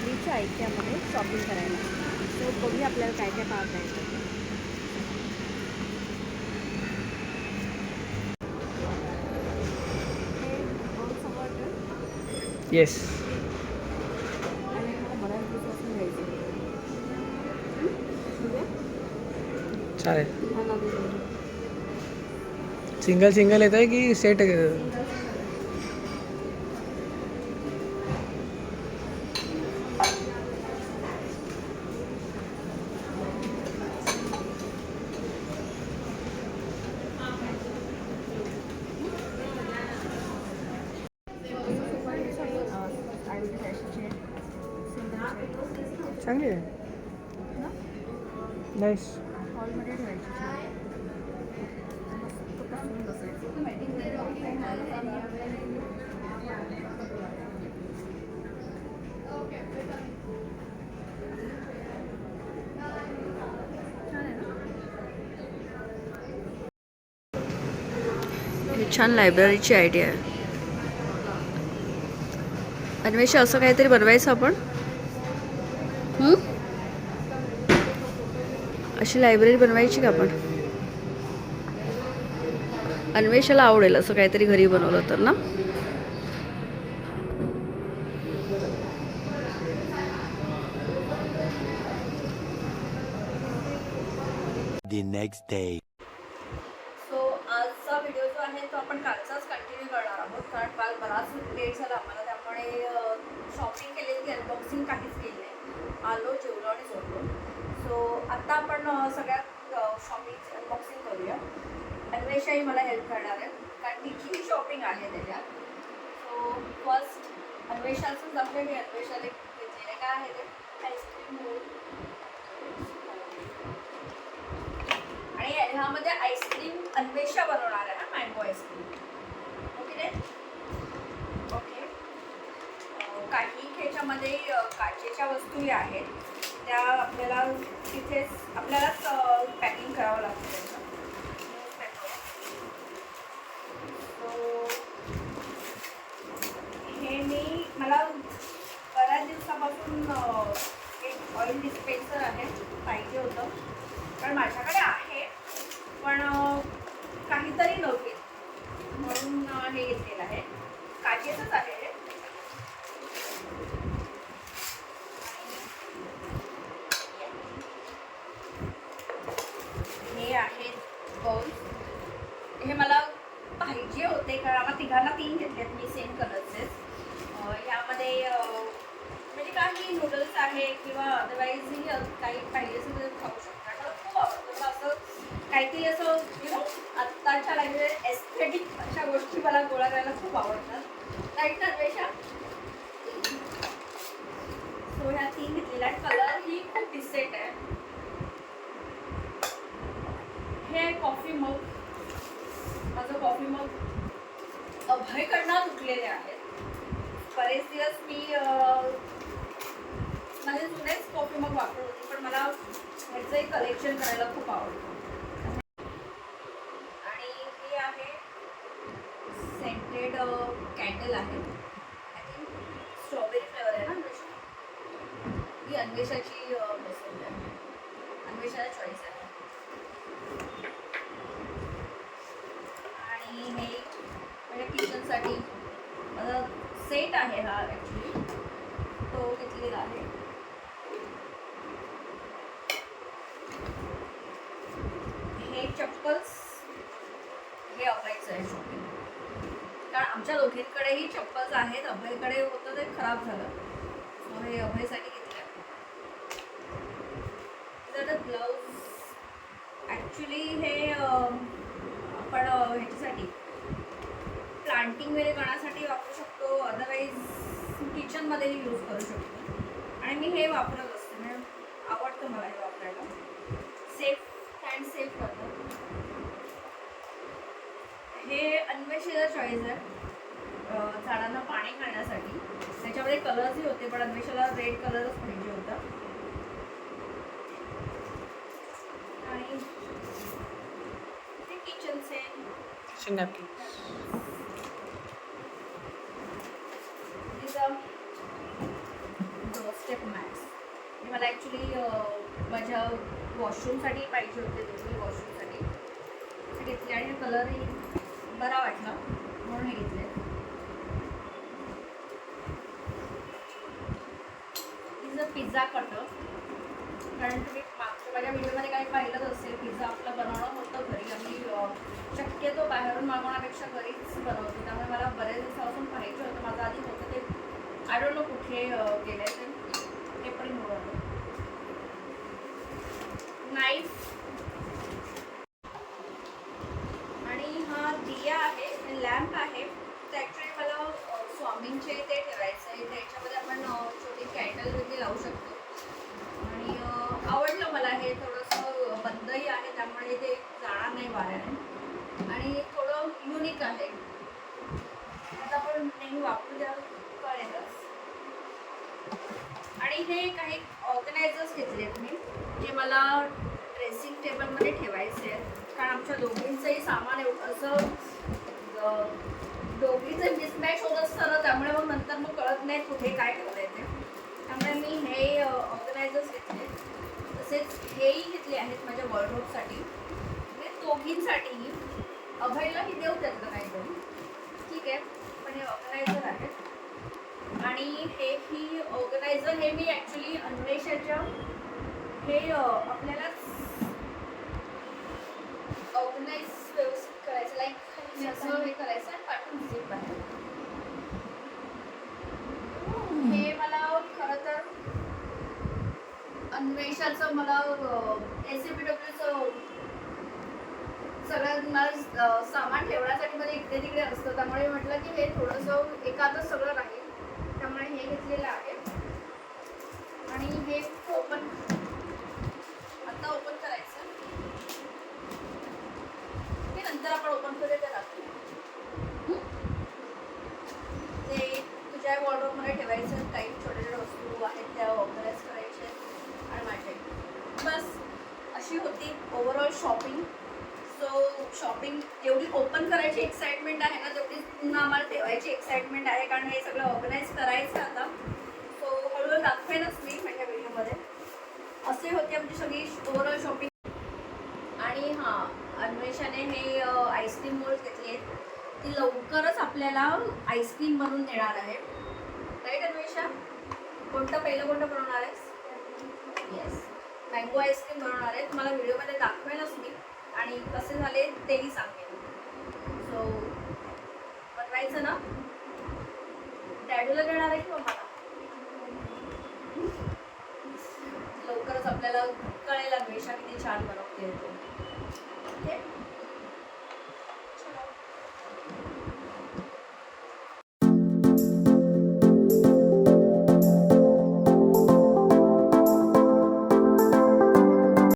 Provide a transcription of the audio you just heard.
लायब्ररीच्या ऐक्यामध्ये शॉपिंग करायला. सो बघूया आपल्याला काय काय पाहता येतं. हे बॉक्स आवडतं येस. आणि मला बऱ्याच दिवसापासून घ्यायचं चालेल. हा नवीन सिंगल सिंगल येत आहे की सेट? सिंगल सिंगल चांगली आहे. नाईस. हॉलमध्ये ठेवायची मस्त बसून बसायचं. छान लायब्ररीची आयडिया आहे. अन्वेषा असं काहीतरी बनवायचं आपण. अशी लायब्ररी बनवायची का आपण? अन्वेषाला आवडेल असं काहीतरी घरी बनवलं तर ना. The next day. सो आजचा व्हिडिओ जो आहे तो आपण कालचाच कंटिन्यू करणार आहोत, कारण काल बराच लेट झाला आम्हाला, त्यामुळे शॉपिंग केलेली की अनबॉक्सिंग काहीच केली नाही. आलो, जेवलो आणि झोपलो. सो आता आपण सगळ्यात शॉपिंगची अनबॉक्सिंग करूया. अन्वेषाही मला हेल्प करणार आहे कारण तिचीही शॉपिंग आहे त्याच्यात. सो फर्स्ट अन्वेषाचं दाखवलं की अन्वेषाने घेतलेले काय आहे ते आईस्क्रीम मोड. आणि ह्यामध्ये आईस्क्रीम अन्वेषा बनवणार आहे ना, मँगो आईस्क्रीम. Okay okay. काही ह्याच्यामध्ये काचेच्या वस्तूही आहेत, त्या आपल्याला तिथेच आपल्यालाच पॅकिंग करावं लागतं त्याचं. सो हे मला बऱ्याच दिवसापासून एक ऑइल डिस्पेन्सर आहे पाहिजे होतं, कारण माझ्याकडे आहे पण काहीतरी नव्हते म्हणून हे घेतलेलं आहे. काचेचंच आहे हे. हे आहेत बॉल्स. हे मला पाहिजे होते कारण आम्हाला तिघांना 3 घेतलेत मी सेम कलरचेच. ह्यामध्ये म्हणजे काही नूडल्स आहे किंवा अदरवाईजही काही पाहिजे असेल तर खाऊ शकता. मला खूप आवडतं असं काहीतरी असं आत्ताच्या लाईफ एस्थेटिक अशा गोष्टी मला गोळा करायला खूप आवडतात. राईट अन्वेषा? सो ह्या 3 घेतलेल्या आहेत. कलर ही खूप डिसेंट आहे. हे कॉफी मग, माझं कॉफी मग अभयकडनं तुटलेले आहेत. बरेच दिवस मी माझे जुनेच कॉफी मग वापरत होती, पण मला ह्याचंही कलेक्शन करायला खूप आवडतं. आणि हे आहे सेंटेड कॅन्डल आहे. आय थिंक स्ट्रॉबेरी फ्लेवर आहे ना अन्वेषा? ही अन्वेषाची पसंत आहे, अन्वेषाचा चॉईस आहे. आणि हे म्हणजे किचनसाठी माझा सेट आहे हा, ॲक्च्युली तो घेतलेला आहे. हे चप्पल्स हे अभयचं आहे शॉपिंग, कारण आमच्या दोघींकडेही चप्पल्स आहेत. अभयकडे होतं ते खराब झालं, सो हे अभयसाठी घेतलं. ग्लव्ज ॲक्च्युली हे आपण ह्याच्यासाठी प्लांटिंग वगैरे करण्यासाठी वापरू शकतो, अदरवाईज किचनमध्येही यूज करू शकतो. आणि मी हे वापरत असते, म्हणजे आवडतं मला हे वापरायला. सेफ हँड सेफ करतं. हे अन्वेषेचा चॉईस आहे झाडांना पाणी घालण्यासाठी. त्याच्यामध्ये कलर्सही होते पण अन्वेषाला रेड कलरच पाहिजे होता. आणि किचनचे नॅपकिन. डोरस्टेप मला ॲक्च्युली माझ्या वॉशरूमसाठी पाहिजे होते, दोन्ही वॉशरूमसाठी घेतले आणि कलरही बरा वाटला म्हणून हे घेतले. Is a pizza cutter. कारण तुम्ही मागच्या माझ्या व्हिडिओमध्ये काही पाहिलंच असेल, पिझ्झा आपलं बनवणं होतं घरी. आम्ही शक्यतो बाहेरून मागवण्यापेक्षा घरीच बनवतो, त्यामुळे मला बऱ्याच दिवसापासून पाहिजे होतं. माझं आधी होतं ते आय डोंट नो कुठे गेले ते पण मिळवलं. नाईफ आणि हा दिया आहे, लॅम्प आहे. ते ॲक्च्युली मला स्वामींचे ते ठेवायचं आहे, त्याच्यामध्ये आपण छोटी कॅन्डल वगैरे लावू शकतो. आणि आवडलं मला हे. थोडंसं बंदही आहे, त्यामुळे ते जाणार नाही वाऱ्याने आणि थोडं युनिक आहे. आता आपण नेहमी वापरू द्या कळेलच. आणि हे काही ऑर्गनायझर्स घेतले आहेत मी, जे मला ड्रेसिंग टेबलमध्ये ठेवायचे आहेत. कारण आमच्या दोघींचंही सामान असं दोघीचं मिसमॅच होत असतं ना, त्यामुळे मग नंतर मग कळत नाही कुठे काय ठेवलं आहे ते. त्यामुळे मी हे ऑर्गनायझर्स घेतले. तसेच हेही घेतले आहेत माझ्या वॉर्डरोबसाठी. हे दोघींसाठीही. अभयलाही देऊ त्यातलं काहीतरी, ठीक आहे, पण हे ऑर्गनायझर आहेत. आणि ही ऑर्गनायझर हे मी ॲक्च्युली अन्वेषाच्या हे आपल्याला ऑर्गनाईज व्यवस्थित करायचं, लाईक असं हे करायचं आणि पाठवून झिप आहे. हे मला खरं तर अन्वेषाचं मला SCPWचं सगळं मला सामान ठेवण्यासाठी मध्ये इकडे तिकडे असतं, त्यामुळे म्हटलं की हे थोडंसं एकातच सगळं राहील, त्यामुळे हे घेतलेलं आहे. आणि हे ओपन आता ओपन करायचं, हे नंतर आपण ओपन करूया ते राहतो. ते तुझ्या वॉर्डरोबमध्ये ठेवायचं, काही छोट्या छोट्या वस्तू आहेत त्या ऑर्गनाईज करायच्या आणि माझे बस. अशी होती ओव्हरऑल शॉपिंग. सो शॉपिंग जेवढी ओपन करायची एक्साइटमेंट आहे ना, तेवढीच पुन्हा आम्हाला ठेवायची एक्साइटमेंट आहे, कारण हे सगळं ऑर्गनाईज करायचं आता. सो हळूहळू दाखवेनच मी माझ्या व्हिडिओमध्ये. असे होते आमची सगळी ओव्हरऑल शॉपिंग. आणि हां, अन्वेषाने हे आईस्क्रीम मोल्ड घेतली आहेत. ती लवकरच आपल्याला आईस्क्रीम बनवून देणार आहे, राईट अन्वेषा? कोणतं बनवणार आहेस? येस, मँगो आईस्क्रीम बनवणार आहे. तुम्हाला व्हिडिओमध्ये दाखवेनच मी, आणि कसे झाले तेही सांगेन. सो बनवायचं ना, डॅडूला देणार आहे किंवा मला? लवकरच आपल्याला कळेल अन्वेषा किती छान बनवते. ओके.